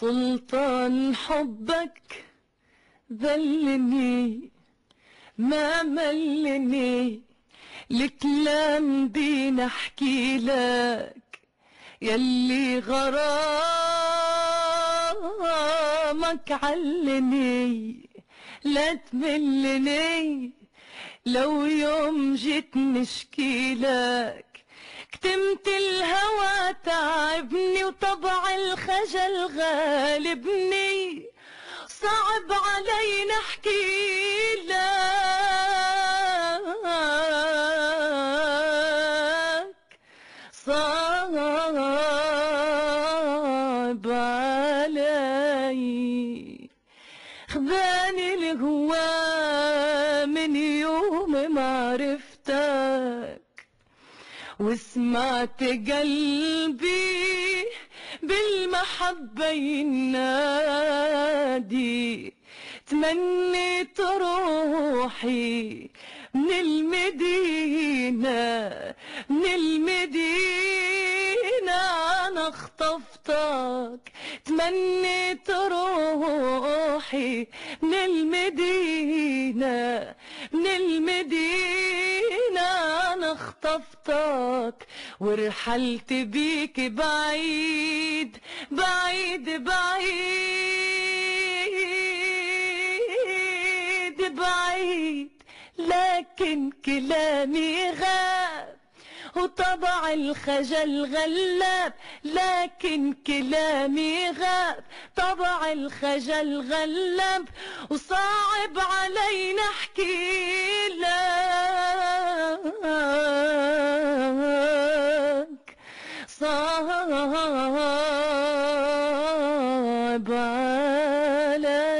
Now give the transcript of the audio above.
سلطان حبك ذلني ما ملني، الكلام دي نحكي لك يلي غرامك علني، لا تملني لو يوم جيت نشكي لك. كتمت الهوى تعبني وطبع الخجل غالبني، صعب علي نحكي لك، صعب علي. خذاني الهوى من يوم ما عرفتك، وسمعت قلبي بالمحبة ينادي. تمنيت روحي من المدينة، من المدينة أنا خطفتك. تمنيت روحي من المدينة، من المدينة أنا خطفتك، ورحلت بيك بعيد بعيد بعيد بعيد. لكن كلامي غاب وطبع الخجل غلاب، لكن كلامي غاب طبع الخجل غلب، وصعب علي نحكي لك، صعب علي.